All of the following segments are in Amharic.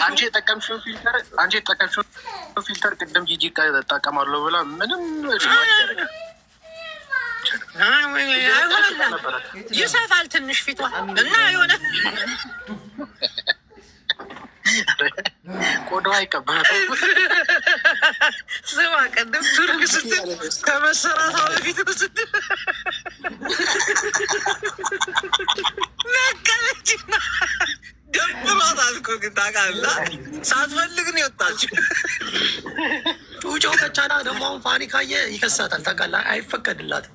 አንቺ የጠቀምሽውን ፊልተር ቅድም ጂጂ እጠቀማለሁ ብላ ምንም ይሰፋል ትንሽ ፊቷ እና የሆነ ቆዳዋ አይቀበል። ስማ ቅድም ቱርክ ስትል ከመሰራቷ በፊት ስትል ነቀለችና ደብሯታል እኮ ግን ታውቃለህ፣ ሳትፈልግ ነው የወጣችው። ጩጮው ከቻላ ደግሞ አሁን ፋኒ ካየ ይከሳታል ታውቃለህ፣ አይፈቀድላትም።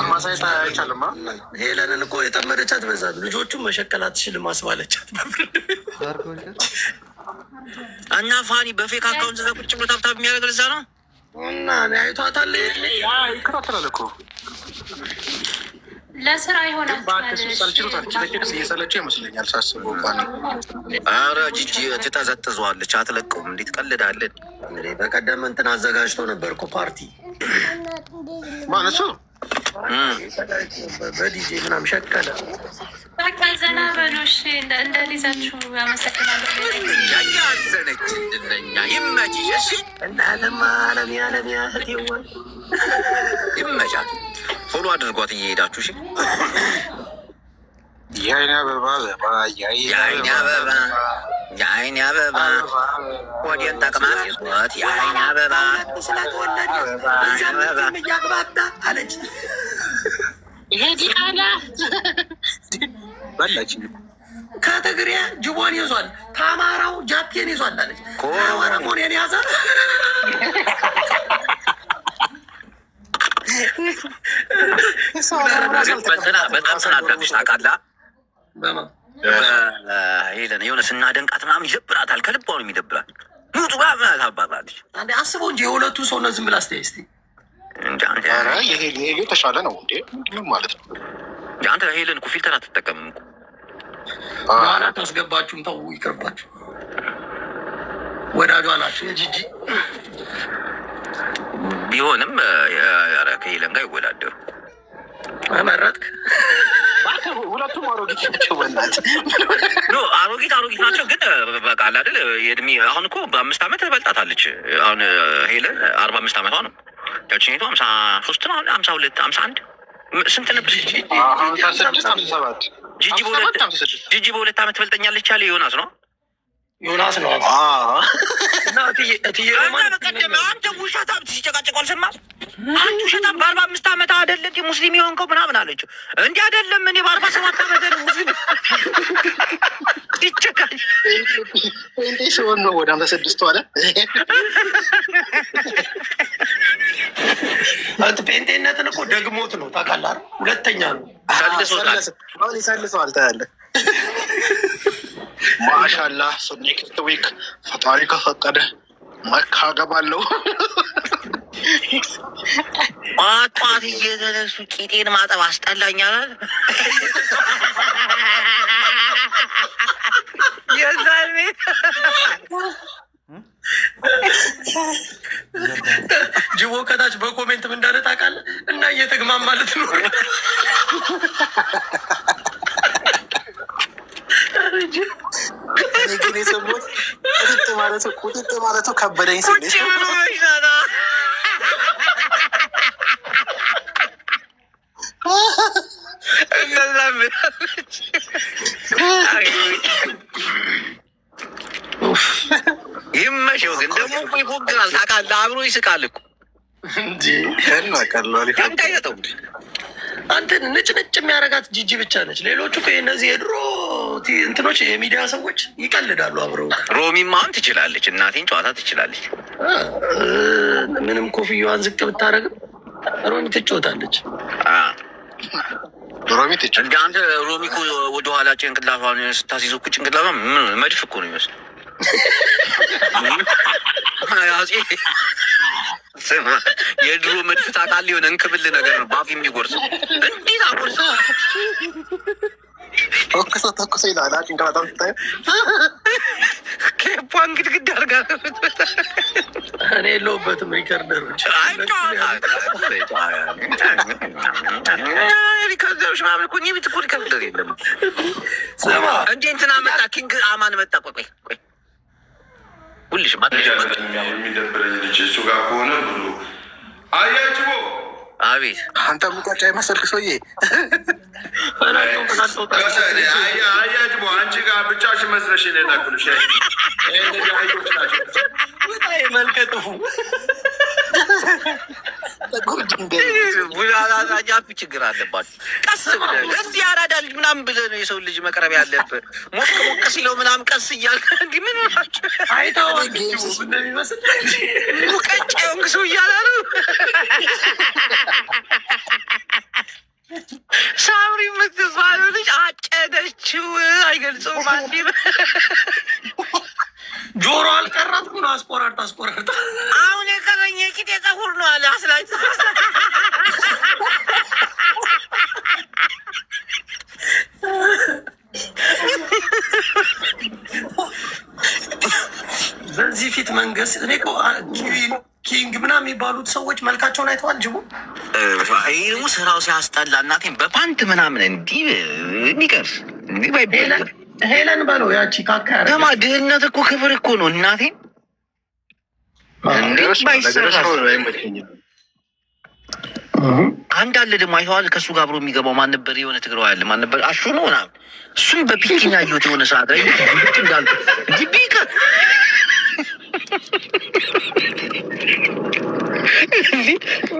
ማሳየት አይቻልም። ሄለንን እኮ የጠመደቻት በዛ ልጆቹን መሸቀል አትችልም አስባለቻት። እና ፋኒ በፌክ አካውንት እዛ ቁጭ ብሎ ታብታብ የሚያደርግ ለዛ ነው እና አይቷታል። ይከታተላል እኮ ለስራ ይሆናል። እየሰለቸው ይመስለኛል ሳስበው። ኧረ ጂጂ ትጠዘጥዘዋለች፣ አትለቀውም። እንዴት ቀልዳለን። በቀደም እንትን አዘጋጅቶ ነበር እኮ ፓርቲ ማነሱ በዲጄ ምናምን ሸቀለ። በቃ ዘና በሎሽ እንደ ሊዛችሁ አመሰግናለሁ። ያዘነች እንድለኛ ይመችሽ። እናለማ አለሚያ ህቴዋል ይመቻት። ፎሎ አድርጓት እየሄዳችሁ። እሺ የአይን አበባ የአይን አበባ የአይን አበባ ወዲን ጠቅማት የአይን አበባ ስለተወለደ እያግባባ አለች። ይሄ ዲቃላ በላች። ከትግሬ ጅቦን ይዟል፣ ከአማራው ጃፔን ይዟል አለች። ኦሮሞን ያዘ። በጣም ስናዳቅሽ ታውቃለህ። ሄለን የሆነ ስናደንቃት ምናምን ይደብራታል። ከልቧ ነው የሚደብራት። ሙጡ ታባላለች። አስበው እንጂ የሁለቱ ሰውነት ዝም ብላ አስተያየት እስኪ። ይሄ ተሻለ ነው እንዴ? ምን ማለት ነው? አንተ ሄለን እኮ ፊልተር አትጠቀምም እኮ። ኋላ ታስገባችሁም። ተው ይቅርባችሁ። ወዳጇ ናቸው የጂጂ ቢሆንም ከሄለን ጋር ይወዳደሩ። መረጥክ? ሁለቱም አሮጊት ናቸው። አሮጊት ናቸው ግን በቃ አለ አይደል የእድሜ አሁን እኮ በ5 ዓመት በልጣታለች። አሁን ሄለን 45 ዓመቷ ነው። ያችኛቱ 53 ነው። 52 51 ስንት ነበር? ጂጂ በ2 ዓመት ትበልጠኛለች ያለ ዮናስ ነው። አንተ ውሸታም ሲጨቃጨቅ አልሰማህም? አንተ ውሸታም በ45 ዓመት አይደለ እንዲ ሙስሊም የሆንከው ምናምን አለችው። እንዲህ አይደለም እኔ በ47 ዓመት ሙስሊም ይጨቃጭ እንዴ ሲሆን ነው ወደ 56 አለ። አንተ ጴንጤነትን እኮ ደግሞት ነው ታውቃለህ። ሁለተኛ ነው ይሰልሰዋል። ታያለህ። ማሻአላህ ኔክስት ዊክ ፈጣሪ ከፈቀደ መካ ገባለሁ። ጧት እየተነሱ ቂጤን ማጠብ አስጠላኛል። የዛኔ ጅቦ ከታች በኮሜንት ምን እንዳለ ታውቃለህ? እና እየተግማማ ማለት ነው። ግን የሰሙት ቁጥጥ ማለቱ ከበደኝ ሲል ይመሸው። ግን ደግሞ ይፎግራል ታውቃለህ። አብሮ ይስቃል እኮ እንጂ ቀንቀየጠው አንተን ንጭ የሚያደርጋት ጂጂ ብቻ ነች። ሌሎቹ እነዚህ የድሮ እንትኖች የሚዲያ ሰዎች ይቀልዳሉ አብረው። ሮሚማ አሁን ትችላለች፣ እናቴን ጨዋታ ትችላለች። ምንም ኮፍያዋን ዝቅ ብታደርግም ሮሚ ትጫወታለች። እንደ አንተ ሮሚ እኮ ወደኋላ ጭንቅላቷን ስታስይዘው እኮ ጭንቅላቷ መድፍ እኮ ነው ይመስል የድሮ መድፍ ታውቃለህ? የሆነ እንክብል ነገር ነው በአፍ የሚጎርሰው። እንዴት አጎርሰ ተኩሶ ይላል። ጭንቅላቷን ስታየው ኬፓን ግድግዳ አድርጋ እኔ የለሁበትም። ሪከርደሮች ሪከርደሮች ምናምን እኮ እኔ ቤት እኮ ሪከርደር የለም። ስማ እንዴ እንትና መጣ፣ ኪንግ አማን መጣ። ቆይ ሁልሽ የሚደብረኝ ልጅ እሱ ጋር ከሆነ ብዙ አያጅቦ አቤት አንተ ሙቀጫ የመሰልክ ሰውዬ አያጅቦ አንቺ ጋር ብቻሽ መስለሽ ነናኩልሽ መልከጥፉ ቡላላዛጃፍ ችግር አለባችሁ። ቀስ ብለህ እንዲህ አራዳ ልጅ ምናምን ብለህ ነው የሰው ልጅ መቅረብ ያለብህ። ሞቅ ሞቅ ሲለው ምናምን ቀስ እያልክ እንዲህ ምን ሆናችሁ እንደሚመስል ሙቀጫ የሆንክ ሰው እያለ ነው። ሳምሪ የምትባለው ልጅ አጨደችው። አይገልጸውም። አንዴ ጆሮ አልቀራት ግን አስቆራርጣ አሁን የቀረኝ የቂጤ ፀጉር ነው አለ አስላጭ በዚህ ፊት መንገስ እኔ ኪንግ ምናምን የሚባሉት ሰዎች መልካቸውን አይተዋል። ጅቡ ይህ ስራው ሲያስጠላ እናቴን በፓንት ምናምን እንዲህ እንዲቀርስ እንዲህ ባይበላ ሄለን በለው ያቺ ካካ ደማ ድህነት እኮ ክብር እኮ ነው እናቴን እንዴት ባይሰራ። አንድ አለ ደግሞ አይተዋል። ከእሱ ጋር አብሮ የሚገባው ማን ነበር? የሆነ ትግረው ያለ ማን ነበር? አሹ ነው ምናምን። እሱም በፒኪን ያየሁት የሆነ ሰዓት ላይ እንዳሉ እንዲህ ቢቀ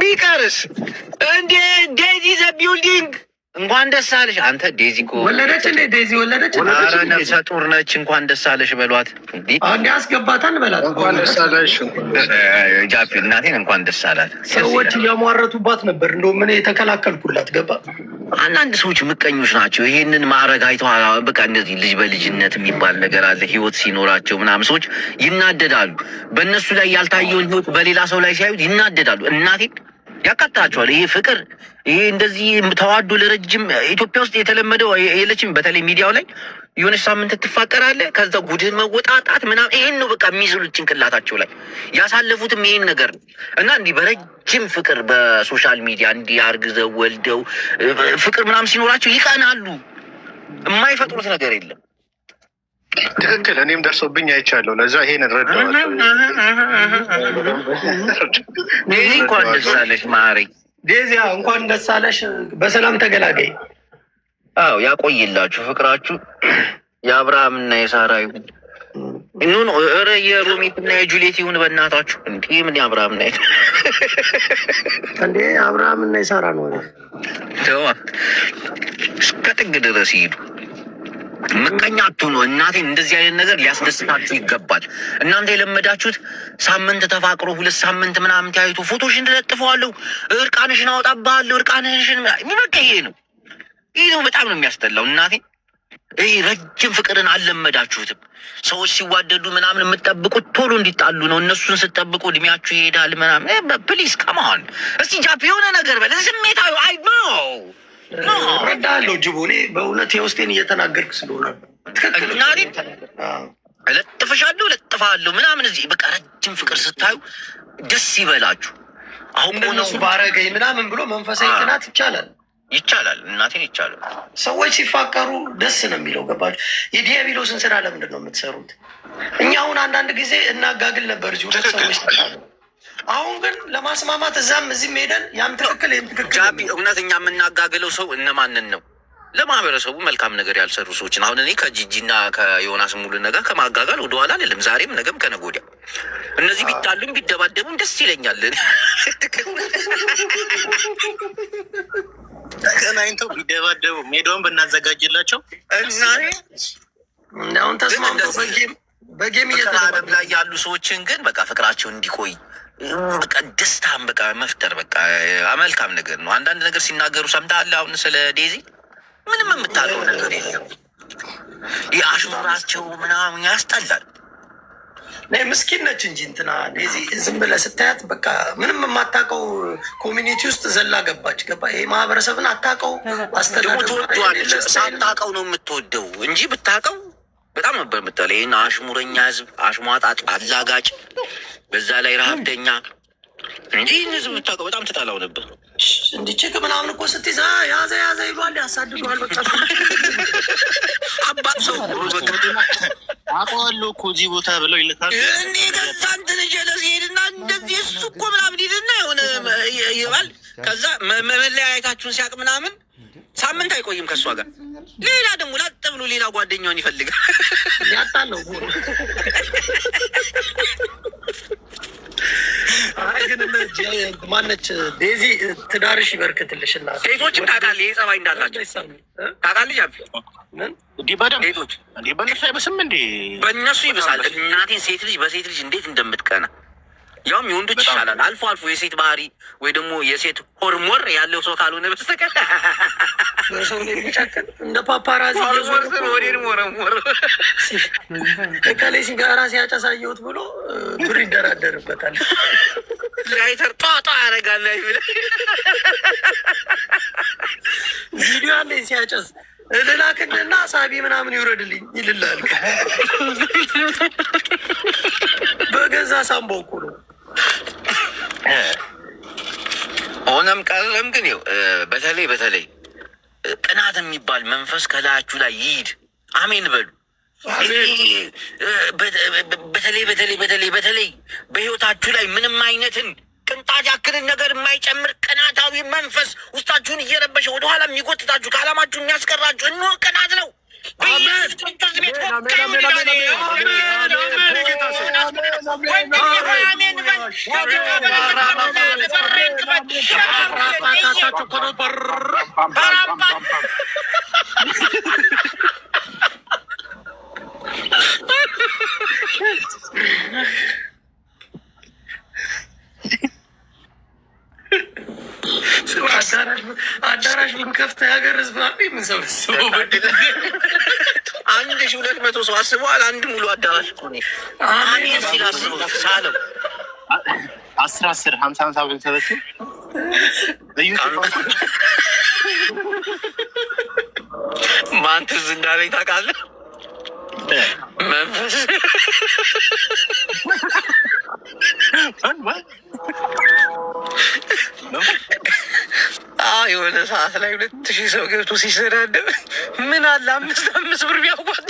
ቢቀርስ እንዴ ዴዚ ዘ ቢልዲንግ እንኳን ደስ አለሽ አንተ። ዴዚ እኮ ወለደች እንዴ? ዴዚ ወለደች። ኧረ ነፍሰ ጡር ነች። እንኳን ደስ አለሽ በሏት። እንዲ አስገባታን በላት። እንኳን ደስ አለሽ ጃፒ እናቴን እንኳን ደስ አላት። ሰዎች እያሟረቱባት ነበር። እንደው ምን የተከላከልኩላት ገባ። አንዳንድ ሰዎች ምቀኞች ናቸው። ይሄንን ማዕረግ አይተዋል። በቃ እንደዚህ ልጅ በልጅነት የሚባል ነገር አለ። ህይወት ሲኖራቸው ምናምን ሰዎች ይናደዳሉ። በእነሱ ላይ ያልታየውን ህይወት በሌላ ሰው ላይ ሲያዩት ይናደዳሉ። እናቴን ያቃጥላቸዋል። ይሄ ፍቅር ይሄ እንደዚህ ተዋዶ ለረጅም ኢትዮጵያ ውስጥ የተለመደው የለችም። በተለይ ሚዲያው ላይ የሆነች ሳምንት ትፋቀራለህ፣ ከዛ ጉድህን መወጣጣት ምናምን ይሄን ነው በቃ የሚይዙት ጭንቅላታቸው ላይ ያሳለፉትም ይሄን ነገር ነው። እና እንዲህ በረጅም ፍቅር በሶሻል ሚዲያ እንዲህ አርግዘው ወልደው ፍቅር ምናምን ሲኖራቸው ይቀናሉ። የማይፈጥሩት ነገር የለም። ትክክል። እኔም ደርሶብኝ አይቻለሁ። ለዛ ይሄን ረዳዋቸው። እንኳን ደስ አለሽ ማሪ ዴዚያ፣ እንኳን ደስ አለሽ። በሰላም ተገላገይ። አዎ ያቆይላችሁ ፍቅራችሁ። የአብርሃምና የሳራ ይሁን እኑን ኧረ የሮሜትና የጁሌት ይሁን በእናታችሁ። እንዲህ ምን የአብርሃምና እንዴ አብርሃምና የሳራ ነው ተዋ እስከ ጥግ ድረስ ይሄዱ። ምቀኛ አትሁኑ። እናቴን እንደዚህ አይነት ነገር ሊያስደስታችሁ ይገባል። እናንተ የለመዳችሁት ሳምንት ተፋቅሮ 2 ሳምንት ምናምን ተያይቶ ፎቶሽን ትለጥፈዋለሁ፣ እርቃንሽን አወጣብሃለሁ፣ እርቃንሽን በቃ ይሄ ነው። በጣም ነው የሚያስጠላው። እናቴን ይህ ረጅም ፍቅርን አልለመዳችሁትም። ሰዎች ሲዋደዱ ምናምን የምትጠብቁት ቶሎ እንዲጣሉ ነው። እነሱን ስትጠብቁ እድሜያችሁ ይሄዳል ምናምን። ፕሊዝ ከማን እስቲ ጃፕ የሆነ ነገር በለ። ስሜታዊ አይ ነው ረዳለሁ ጅቡ። እኔ በእውነት የውስጤን እየተናገርክ ስለሆነ እለጥፍሻለሁ እለጥፋለሁ ምናምን። እዚህ በቃ ረጅም ፍቅር ስታዩ ደስ ይበላችሁ። አሁን እነሱ ባረገኝ ምናምን ብሎ መንፈሳዊ ቅናት ይቻላል። እናቴን ይቻላል። ሰዎች ሲፋቀሩ ደስ ነው የሚለው። ገባችሁ? የዲያብሎስን ስራ ለምንድን ነው የምትሰሩት? እኛ አሁን አንዳንድ ጊዜ እናጋግል ነበር እዚህ ሁለት ሰዎች ተጣሉ። አሁን ግን ለማስማማት እዛም እዚህም ሄደን ያም ትክክል ይም ትክክል። ጃፒ እውነተኛ የምናጋግለው ሰው እነማንን ነው? ለማህበረሰቡ መልካም ነገር ያልሰሩ ሰዎችን። አሁን እኔ ከጂጂና ከዮናስ ሙሉ ነገር ከማጋጋል ወደኋላ አይደለም። ዛሬም ነገም ከነገ ወዲያ እነዚህ ቢጣሉም ቢደባደቡም ደስ ይለኛል። ተገናኝተው ቢደባደቡ ሜዳውን ብናዘጋጅላቸው እና አሁን ተስማምተው በጌም እየተዓለም ላይ ያሉ ሰዎችን ግን በቃ ፍቅራቸው እንዲቆይ በቃ ደስታን በቃ መፍጠር በቃ መልካም ነገር ነው። አንዳንድ ነገር ሲናገሩ ሰምተሃል? አሁን ስለ ዴዚ ምንም የምታለው ነገር የለም። ይህ አሽሙራቸው ምናምን ያስጠላል። ምስኪን ነች እንጂ እንትና ዴዚ ዝም ብለህ ስታያት በቃ ምንም የማታውቀው ኮሚኒቲ ውስጥ ዘላ ገባች። ገባ ይሄ ማህበረሰብን አታውቀው። ትወደዋለች። ሳታውቀው ነው የምትወደው እንጂ ብታውቀው በጣም ነበር የምትጠላው። ይህን አሽሙረኛ ህዝብ፣ አሽሟጣጭ፣ አላጋጭ፣ በዛ ላይ ረሀብተኛ እንጂ ይህን ህዝብ ብታውቀው በጣም ትጠላው ነበር። እንዲችግ ምናምን እኮ ስትይዛ ያዘ ይሏል፣ ያሳድዷል። በቃ ሰው አውቀዋለሁ እኮ እዚህ ቦታ ብለው ይልካሉ። እንዴ ከዛ እንትን ጀለስ ሄድና እንደዚህ እሱ እኮ ምናምን ሄድና የሆነ ይባል ከዛ መለያየታችሁን ሲያውቅ ምናምን ሳምንት አይቆይም ከእሷ ጋር ሌላ ደግሞ ላጥ ብሎ ሌላ ጓደኛውን ይፈልጋል። ያጣለው ግን ማነች ዴዚ ትዳርሽ ይበርክትልሽ። እና ሴቶችም ታውቃለህ ይሄ ጸባይ እንዳላቸው ታውቃለህ። ጃፒ እንዲህ በደምብ ሴቶች እንዲህ በእነሱ አይበስም እንዴ? በእነሱ ይብሳል። እናቴን ሴት ልጅ በሴት ልጅ እንዴት እንደምትቀና ያውም የወንዶች ይሻላል። አልፎ አልፎ የሴት ባህሪ ወይ ደግሞ የሴት ሆርሞር ያለው ሰው ካልሆነ በስተቀር በሰው ላይ የሚጨክን እንደ ፓፓራዚ ወዴን ሞረሞር ከላይ ሲጋራ ሲያጨሳየሁት ብሎ ብር ይደራደርበታል። ላይተር ጧጧ ያደርጋል ላይ ብለህ ቪዲዮ አለ ሲያጨስ እልላክንና ሳቢ ምናምን ይውረድልኝ ይልላል። በገዛ ሳምቦ እኮ ነው። ሆነም ቀረም ግን ይኸው በተለይ ቅናት የሚባል መንፈስ ከላያችሁ ላይ ይሂድ። አሜን በሉ። በተለይ በህይወታችሁ ላይ ምንም አይነትን ቅንጣት ያክልን ነገር የማይጨምር ቅናታዊ መንፈስ ውስጣችሁን እየረበሸ ወደኋላ የሚጎትታችሁ ከዓላማችሁ የሚያስቀራችሁ እንሆ ቅናት ነው። አዳራሽ ብንከፍት የሀገር ህዝብ የምንሰበስበው 1200 ሰው አስበዋል። አንድ ሙሉ አዳራሽ እኮ ነው። አሜን ሲል አስበው ሳለው 50 ብንሰበስብ ማን ትዝ እንዳለኝ ታውቃለህ? መንፈስ የሆነ ሰዓት ላይ 2000 ሰው ገብቶ ሲሰዳደብ ምን አለ 5 ብር ቢያዋጡ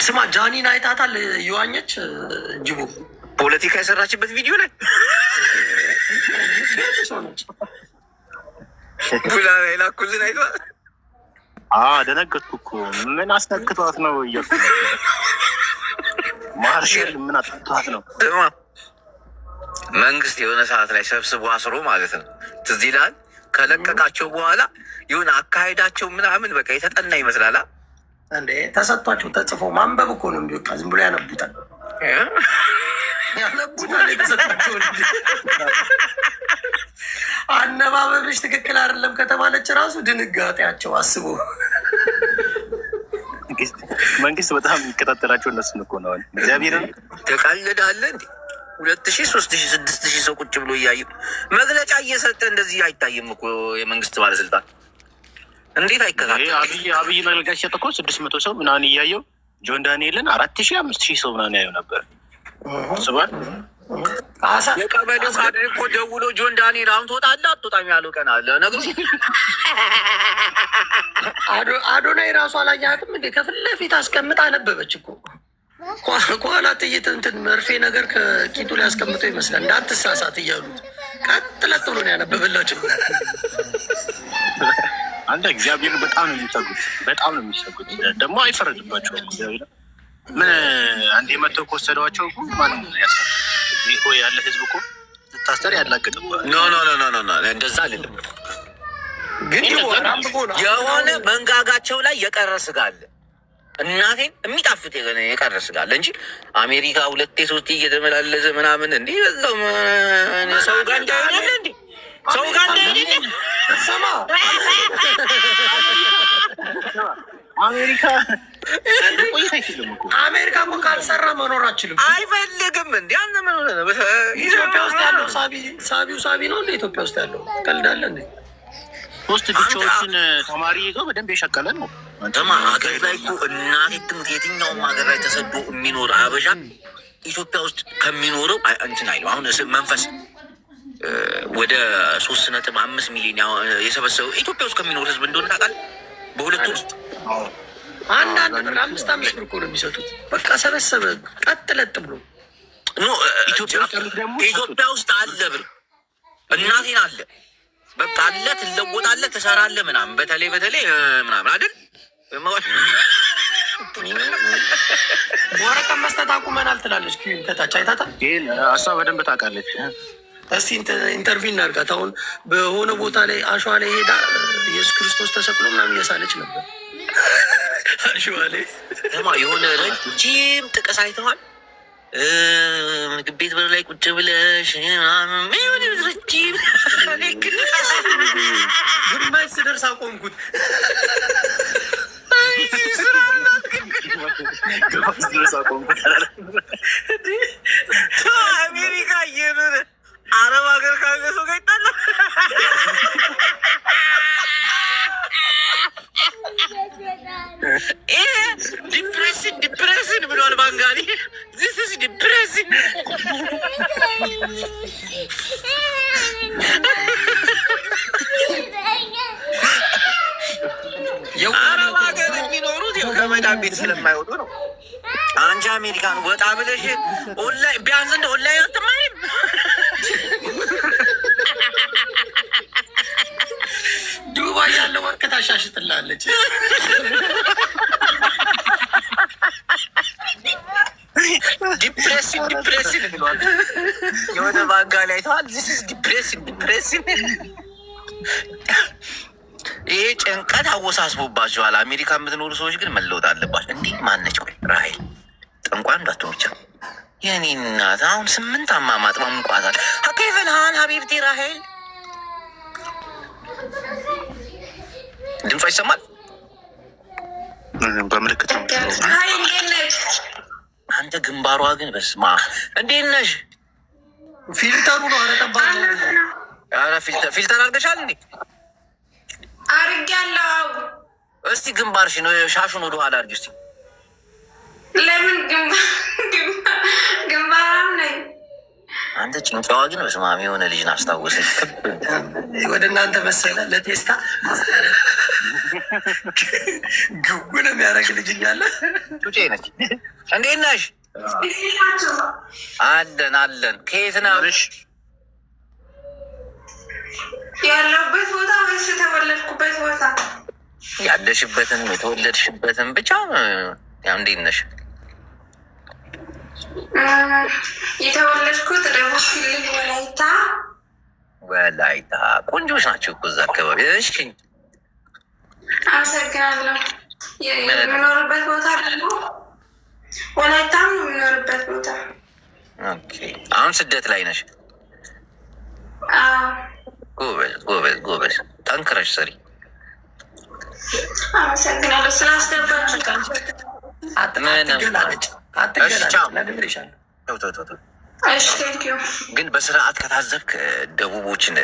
ስማ ጃኒን አይታታል? እየዋኘች ጅቡ ፖለቲካ የሰራችበት ቪዲዮ ላይ ቡላ ላይ ላኩልን አይቷል። ደነገጥኩ እኮ ምን አስነክቷት ነው እያልኩ ማርሻል ምን አስነክቷት ነው? መንግስት የሆነ ሰዓት ላይ ሰብስቦ አስሮ ማለት ነው። ትዝ ይልሃል? ከለቀቃቸው በኋላ የሆነ አካሄዳቸው ምናምን በቃ የተጠና ይመስላል። እንዴ ተሰጥቷቸው ተጽፎ ማንበብ እኮ ነው እንዲ ዝም ብሎ ያነቡታል ያነቡታል። የተሰጣቸው አነባበብሽ ትክክል አይደለም ከተባለች ራሱ ድንጋጤያቸው አስቦ መንግስት በጣም የሚከታተላቸው እነሱን እኮ ነው። እግዚአብሔርን ተቃልዳለ እንዴ 2000 3000 6000 ሰው ቁጭ ብሎ እያዩ መግለጫ እየሰጠ እንደዚህ አይታይም እኮ የመንግስት ባለስልጣን እንዴት አይከታተል? አብይ መግለጫ ሲሰጥ እኮ 600 ሰው ምናምን እያየው ጆን ዳንኤልን 4000 5000 ሰው ምናምን ያየው ነበር። ስባል የቀበሌው ካድሬ እኮ ደውሎ ጆን ዳንኤል አሁን ትወጣለህ አትወጣም ያለው ቀን አለ ነገሩ። አዶናይ ራሱ አላየሃትም እንዴ? ከፊት ለፊት አስቀምጣ አነበበች እኮ። ከኋላ ጥይት እንትን መርፌ ነገር ከቂጡ ላይ አስቀምጦ ይመስላል እንዳትሳሳት እያሉት ቀጥ ለጥ ብሎ ነው ያነበበላቸው። አንድ እግዚአብሔር በጣም ነው የሚሰጉት፣ ደግሞ አይፈረድባቸውም። እግዚአብሔር ምን አንድ የመተው ከወሰደዋቸው እኮ ማንም ያሳል እኮ ያለ ህዝብ እኮ ስታስተር ያላገጥባል። ኖ እንደዛ አይደለም። ግን የሆነ መንጋጋቸው ላይ የቀረ ስጋ አለ። እናቴን የሚጣፍጥ የቀረ ስጋ አለ እንጂ አሜሪካ 2 3 እየተመላለሰ ምናምን እንዲህ በዛው ሰው ጋር እንዳይሆን እንዴ ሰው ጋር እንዳይሆን ሰማ አሜሪካ ቆይታ አይችልም እኮ አሜሪካ እኮ ካልሰራ መኖር አችልም አይፈልግም። እንዲ አንተ ምን ሆነ ነው? ኢትዮጵያ ውስጥ ያለው ሳቢ ነው እንደ ኢትዮጵያ ውስጥ ያለው ቀልዳለ እንዴ? 3 ብቻዎችን ተማሪ ይዞ በደንብ የሸቀለ ነው። ደማ ሀገር ላይ እኮ እናቴ ትሙት የትኛውም ሀገር ላይ ተሰዶ የሚኖር አበሻ ኢትዮጵያ ውስጥ ከሚኖረው እንትን አይለው። አሁን መንፈስ ወደ 3.5 ሚሊዮን የሰበሰበው ኢትዮጵያ ውስጥ ከሚኖር ህዝብ እንደሆነ ታውቃለህ። በሁለቱ ውስጥ አንዳንድ ብር 5 ብር እኮ ነው የሚሰጡት። በቃ ሰበሰበ ቀጥ ለጥ ብሎ ኢትዮጵያ ውስጥ አለ ብር እናቴን አለ በቃ አለ ትለወጣለህ፣ ትሰራለህ ምናምን በተለይ ምናምን አይደል ወረቀት መስጠት አቁመናል ትላለች። ከታች አይታታ ይህን እሷ በደንብ ታውቃለች። እስቲ ኢንተርቪው እናድርጋት። አሁን በሆነ ቦታ ላይ አሸዋ ላይ ሄዳ ኢየሱስ ክርስቶስ ተሰቅሎ ምናምን እየሳለች ነበር። አሸዋ ላይ የሆነ ረጅም ጥቅስ አይተዋል። ምግብ ቤት በር ላይ ቁጭ ብለሽ ረጅም ግማሽ ስደርስ አቆምኩት። አሜሪካ እየኖረ አረብ ሀገር ካገ ሰው ጋር ይጣላል። ዲፕሬሽን ብሏል ባንጋሊ። ዚስ ዲፕሬሽን አረብ ሀገር የሚኖሩት ከመዳን ቤት ስለማይወጡ ነው። አንቺ አሜሪካን ወጣ ብለሽ ኦንላይን ቢያንስ እንደ ኦንላይን አትማሪም። ዱባይ ያለው ወርቀት አሻሽጥላለች። ዲፕሬሽን ብሏል የሆነ ባንጋሊ አይተዋል። ዚስ ዲፕሬሽን ይሄ ጭንቀት አወሳስቦባቸዋል። አሜሪካ የምትኖሩ ሰዎች ግን መለወጥ አለባቸው። እንዲህ ማነች? ቆይ ራሄል ጠንቋይ እንዳትሆንቻ የኔ እናት አሁን 8 አማማጥ ማምቋታል። ሀከይፈልሃን ሀቢብቲ ራሄል ድምጿ ይሰማል። በምልክት ነው። አንተ ግንባሯ ግን በስማ እንዴት ነሽ? ፊልተሩ ነው አረጠባ ፊልተር አድርገሻል እንዴ? አርጌያለሁ። እስቲ ግንባርሽን ሻሹን ወደ ኋላ አድርጊ እስቲ። ለምን ግንባራም ነኝ? አንተ ጭንጫዋ ግን በስማሚ የሆነ ልጅን አስታወሰች። ወደ እናንተ መሰለ ለቴስታ ግቡን የሚያደርግ ልጅ እያለ ጩጬ ነች። እንዴት ነሽ? አለን። ከየት ነሽ? ያለሁበት ቦታ ወይስ የተወለድኩበት ቦታ? ያለሽበትን የተወለድሽበትን ብቻ ያው እንዴት ነሽ? የተወለድኩት ደቡብ ክልል ወላይታ። ቆንጆች ናቸው እኮ እዛ አካባቢ። እሺ አመሰግናለሁ። የምኖርበት ቦታ ደግሞ ወላይታም ነው የምኖርበት ቦታ። ኦኬ አሁን ስደት ላይ ነሽ? ጎበዝ ጠንክረሽ ስሪ። አመሰግናለሁ ስላስገባችሁ። ግን በስርዓት ከታዘብክ ደቡቦችን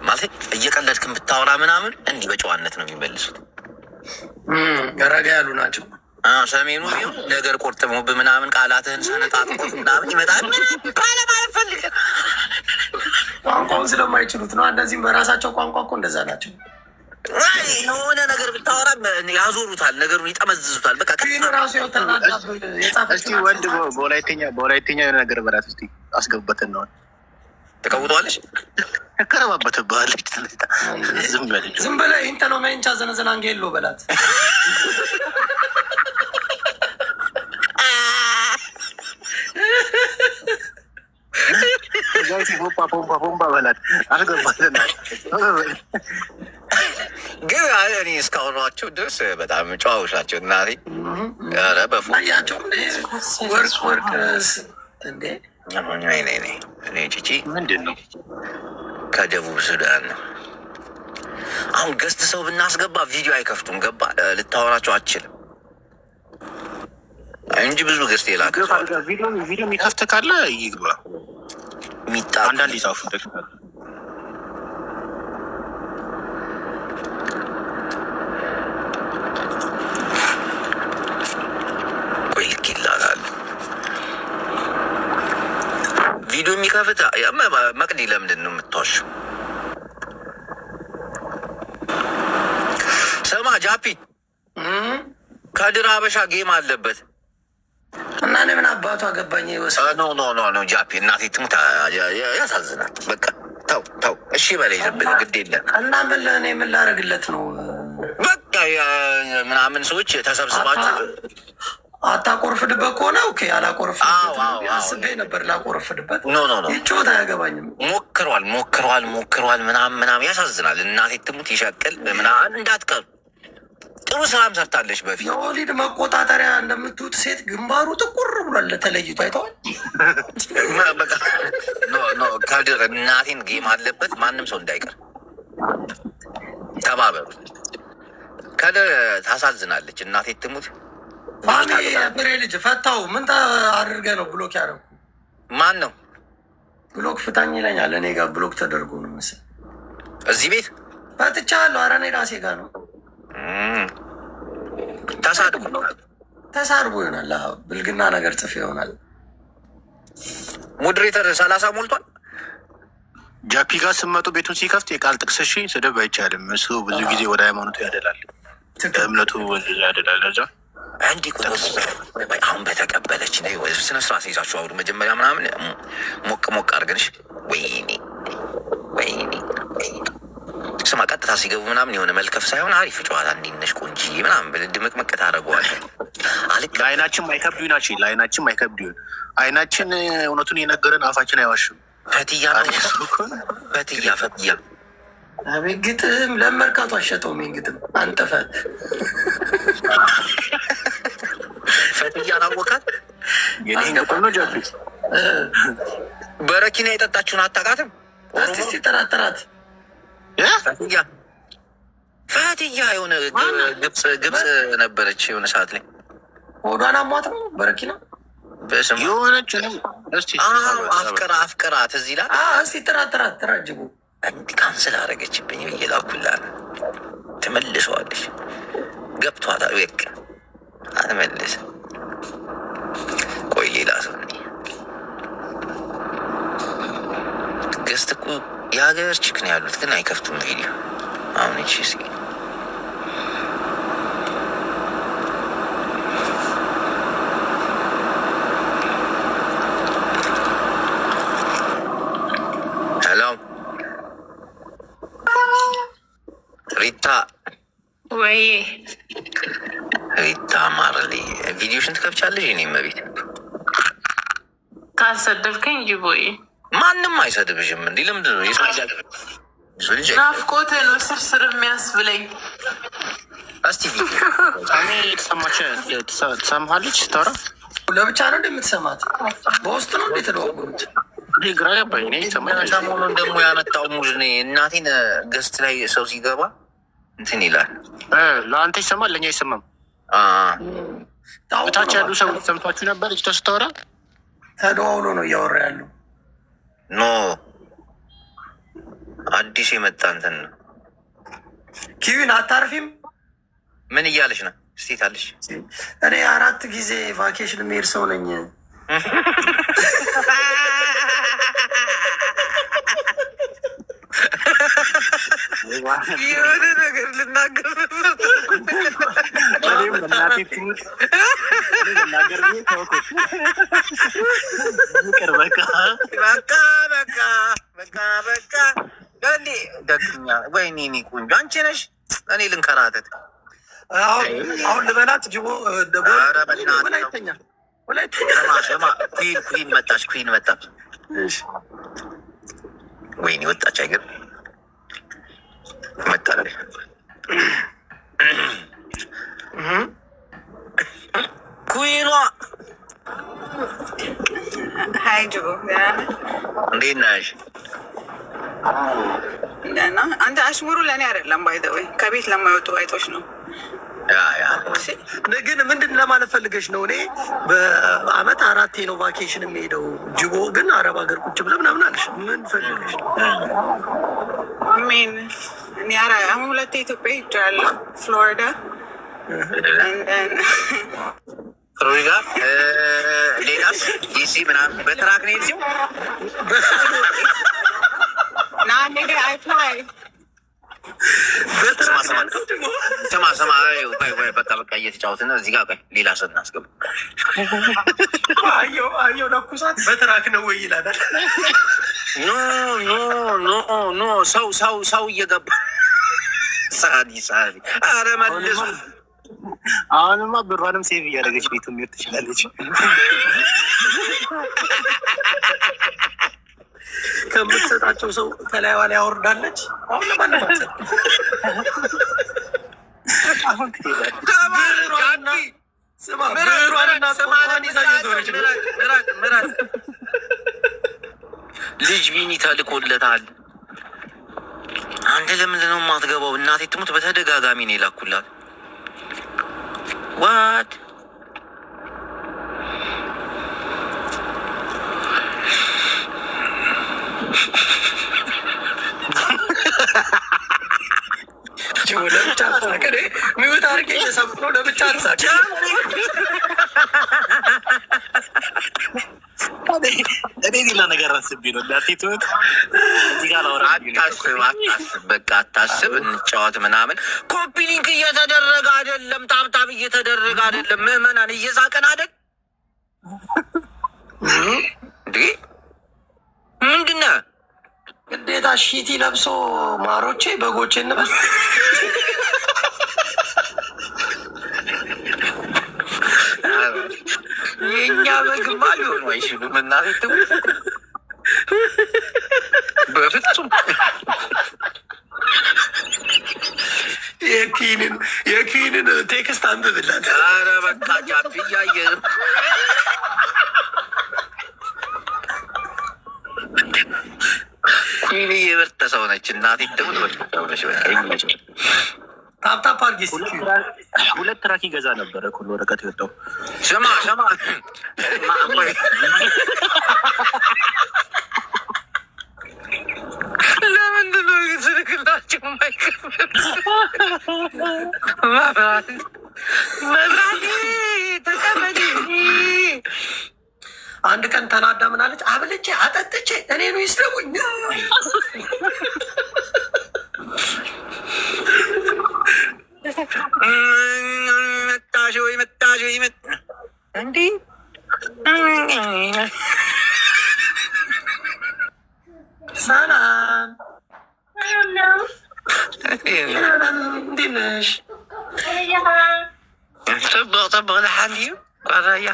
ማለት እየቀለድክን ብታወራ ምናምን እንዲህ በጨዋነት ነው የሚመልሱት። ረጋ ያሉ ናቸው። ሰሜኑ ቢሆን ነገር ቆርጥሞብ ምናምን ቃላትህን ሰነጣጥቆት ምናምን ይመጣል። ባለማለት ፈልገ ቋንቋውን ስለማይችሉት ነው። እንደዚህም በራሳቸው ቋንቋ እኮ እንደዛ ናቸው። የሆነ ነገር ብታወራ ያዞሩታል፣ ነገሩን ይጠመዝዙታል። በቃ ራሱ እስቲ ወንድ በወላይተኛ የሆነ ነገር በላት እስቲ አስገቡበትን ነው ተቀውጠዋለች ያከረባበትባለች። ዝም በላይ ኢንተኖ መንቻ ዘነዘና አንጌሎ በላት። ፖምፓ በላት አስገባትን። ግን እኔ እስካሁኗቸው ድረስ በጣም ጨዋዎች ናቸው። እናቴ ኧረ በፎያቸው ወርቅ እንዴ እኔ ቺቺ ምንድን ነው ከደቡብ ሱዳን ነው። አሁን ገስት ሰው ብናስገባ ቪዲዮ አይከፍቱም። ገባ ልታወራቸው አችልም እንጂ ብዙ ገስት የላከ ቪዲዮ የሚከፍት ካለ ይግባ። ሚጣ አንዳንድ ይጻፉ ቪዲዮ የሚከፍት መቅዲ ለምንድን ነው የምትዋሸው? ስማ ጃፒ ከድር ሀበሻ ጌም አለበት እና እኔ ምን አባቱ አገባኝ? ኖ ጃፒ እናቴ ትሙት ያሳዝናል። በቃ ተው እሺ በላይ ዘብል ግድ የለም እና እኔ ምን ላደርግለት ነው? በቃ ምናምን ሰዎች ተሰብስባችሁ አታቆርፍድበት ከሆነ ኦኬ፣ አላቆርፍድበት አስቤ ነበር ላቆርፍድበት። ኖ ይጮት አያገባኝም። ሞክሯል ምናምን ያሳዝናል። እናቴ ትሙት ይሸቅል ምናምን እንዳትቀሩ። ጥሩ ስራም ሰርታለች በፊት። የወሊድ መቆጣጠሪያ እንደምትውጥ ሴት ግንባሩ ጥቁር ብሏል፣ ተለይቶ አይተዋል። ከድር እናቴን ጌም አለበት፣ ማንም ሰው እንዳይቀር ተባበሩ። ከድር ታሳዝናለች፣ እናቴ ትሙት። ብሬ ልጅ ፈታው። ምን አድርገህ ነው ብሎክ ያደረጉ? ማን ነው ብሎክ ፍታኝ ይለኛል። እኔ ጋር ብሎክ ተደርጎ ነው መሰለኝ። እዚህ ቤት ፈትቻለሁ። ኧረ እኔ ራሴ ጋር ነው። ተሳድቦ ይሆናል፣ ብልግና ነገር ጽፌ ይሆናል። ሞዴሬተር 30 ሞልቷል። ጃፒ ጋር ስመጡ ቤቱን ሲከፍት የቃል ጥቅስ እሺ፣ ስድብ አይቻልም። እሱ ብዙ ጊዜ ወደ ሃይማኖቱ ያደላል፣ እምነቱ ያደላል። እዛ እንዲህ አሁን በተቀበለች ስነስርዓት ይዛችሁ አውሩ። መጀመሪያ ምናምን ሞቅ አድርገንሽ ወይኔ ስማ፣ ቀጥታ ሲገቡ ምናምን የሆነ መልከፍ ሳይሆን አሪፍ ጨዋታ እንዲነሽ ቆንጂ ምናምን ድምቅምቅ ታደርገዋለህ። ለአይናችን ማይከብዱ ናቸው። ለአይናችን ማይከብዱ አይናችን እውነቱን የነገረን አፋችን አይዋሽም። ፈትያ አቤት ግጥም ለመርካቶ አሸጠው። ሜን ግጥም አንጠፈ ፈትያ ናወቃት የኔን ግጥም ነው ጃፒ። በረኪና የጠጣችሁን አታውቃትም? እስቲ ጠራጠራት። ፈትያ የሆነ ግብፅ ነበረች የሆነ ሰዓት ላይ ሆዷን አሟት ነው በረኪና የሆነች አፍቅራት እዚህ ላይ እስቲ ጠራጠራት። ተራጅቡ እንዲህ ካንስል አደረገችብኝ ብዬ ላኩላት። ትመልሰዋለች ገብቷታ በቃ አትመልስም። ቆይ ሌላ ሰው ገስት እኮ የሀገር ችክ ነው ያሉት፣ ግን አይከፍቱም ቪዲዮ። አሁን ይቺ እስኪ ሄሎ ሪታ ወይ ሪታ ማርሊ ቪዲዮሽን ትከፍቻለሽ? እኔ መቤት ካልሰደብከኝ ጅቦዬ ማንም አይሰድብሽም። እንዲህ ለምንድን ነው ናፍቆቴ ነው ስርስር የሚያስብለኝ? እስቲ ትሰማለች ስታወራ ለብቻ ነው እንደምትሰማት በውስጥ ነው እንዴት ተደዋወሉት? ግራ ገባኝ። ሰሞኑን ደግሞ ያመጣው ሙዝ እናቴን ገስት ላይ ሰው ሲገባ እንትን ይላል። ለአንተ ይሰማል፣ ለእኛ አይሰማም። በታች ያሉ ሰዎች ሰምቷችሁ ነበር? ልጅቷ ስታወራ ተደዋውሎ ነው እያወራ ያለው። ኖ አዲስ የመጣ እንትን ነው። ኪዊን አታርፊም? ምን እያለች ነው? ስቴት አለች። እኔ 4 ጊዜ ቫኬሽን የሚሄድ ሰው ነኝ። የሆነ ነገር ልናገር ደግኛ። ወይኔ እኔ ቆንጆ አንቺ ነሽ። እኔ ልንከራተት አሁን ልበላት ጅቦ ኩን መጣች። ኩን መጣች። ወይኔ ወጣች። አይገር መጣለች። ኩኗ ሀይ ጅቦ እንዴት ነሽ? አንተ አሽሙሩ ለእኔ አይደለም፣ ባይዘወይ ከቤት ለማይወጡ አይጦች ነው። ግን ምንድን ለማለት ፈልገሽ ነው? እኔ በአመት 4 ነው ቫኬሽን የሚሄደው። ጅቦ ግን አረብ ሀገር ቁጭ ብለህ ምናምን አለሽ። ምን ፈልገሽ ነው? ሚን እኔ አሁን 2 ኢትዮጵያ ሄጃለሁ፣ ፍሎሪዳ ሌላስ ዲሲ ምናምን በትራክ ነው የዚሁ ስማ በቃ እየተጫወትን ነው። እዚህ ጋር ሌላ ሰው እናስገባ። አየው ለኩሳት በትራክ ነው ወይ ይላል። ኖ ሰው እየገባ ሳዲ አረ መልሱ። አሁንማ ብሯንም ሴቭ እያደረገች ቤቱ ሚር ትችላለች። ከምትሰጣቸው ሰው ከላይዋ ላይ ያወርዳለች። አሁን ለማንም አሁን ትሄዳለች። ልጅ ቢኒ ተልኮለታል። አንተ ለምንድን ነው የማትገባው? እናቴ ትሙት በተደጋጋሚ ነው የላኩላት። ዋት ለብቻ ሳቅ ሚወት አርጌ እየሰብሮ ለብቻ ሳቅ። እኔ ሌላ ነገር አስቤ ነው ላቴትወት አታስብ፣ በቃ አታስብ። እንጫወት ምናምን። ኮፒ ሊንክ እየተደረገ አይደለም፣ ታብታብ እየተደረገ አይደለም። ምዕመናን እየሳቀን አይደል እንዴ? ምንድን ነው ግዴታ ሺቲ ለብሶ ማሮቼ በጎቼ እንበል። የእኛ በግማ ሊሆኑ አይችሉም። እናት በፍጹም የኪንን ቴክስት አንብብላት። ኧረ በቃ ጃቢ እያየ ኪኒ የበርተ ሰው ነች። እናቴ ደግሞ ወደሆነች በቃ ታፕታፕ አርጊ። ሁለት ትራክ ይገዛ ነበረ ኩል ወረቀት የወጣው። ስማ ለምንድን ነው ስልክላቸው መብራት ተቀመጪ። አንድ ቀን ተናዳ ምናለች? አብልቼ አጠጥቼ እኔ ነው ይስለሙኝ። መጣሽ ወይ እንዲህ ሰላም እንዴት ነሽ? ጠበቅ ለሓን እዩ ቋራያ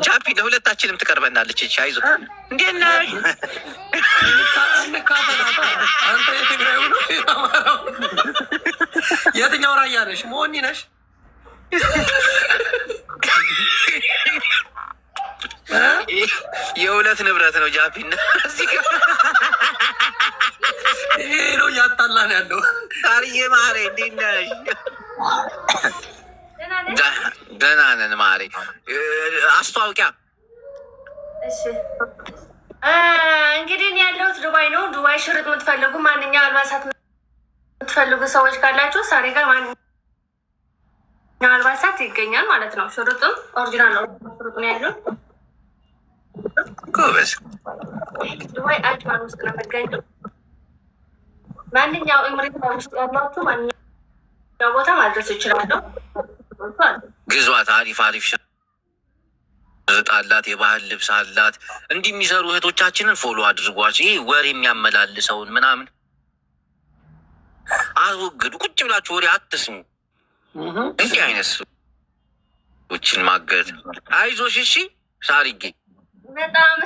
ጃፒ ለሁለታችንም ትቀርበናለች። አይዞህ እንዴት ነሽ? አንተ የትግራይ ብሎ የትኛው ራያ ነሽ? መሆኒ ነሽ? የሁለት ንብረት ነው ጃፒና ይሄ ነው እያጣላን ያለው። ታርዬ ማሬ እንዴት ነሽ? ደህና ነን ማሬ። አስተዋውቂያ። እሺ እንግዲህ እኔ ያለሁት ዱባይ ነው። ዱባይ ሽርጥ የምትፈልጉ ማንኛው አልባሳት የምትፈልጉ ሰዎች ካላችሁ ሳሪ ጋር ማንኛው አልባሳት ይገኛል ማለት ነው። ሽርጡም ኦሪጂናል ነው። ሽርጡን ያለው ጎበዝ። ዱባይ አጅማን ውስጥ ነው የሚገኘው። ማንኛው እምሪት ውስጥ ያላችሁ ማንኛው ቦታ ማድረስ ይችላለሁ። ግዟት። አሪፍ ሽርጥ አላት፣ የባህል ልብስ አላት። እንዲህ የሚሰሩ እህቶቻችንን ፎሎ አድርጓቸው። ይሄ ወሬ የሚያመላልሰውን ምናምን አስወግዱ። ቁጭ ብላችሁ ወሬ አትስሙ። እንዲህ አይነት ሰዎችን ማገድ። አይዞሽ እሺ ሳሪጌ በጣም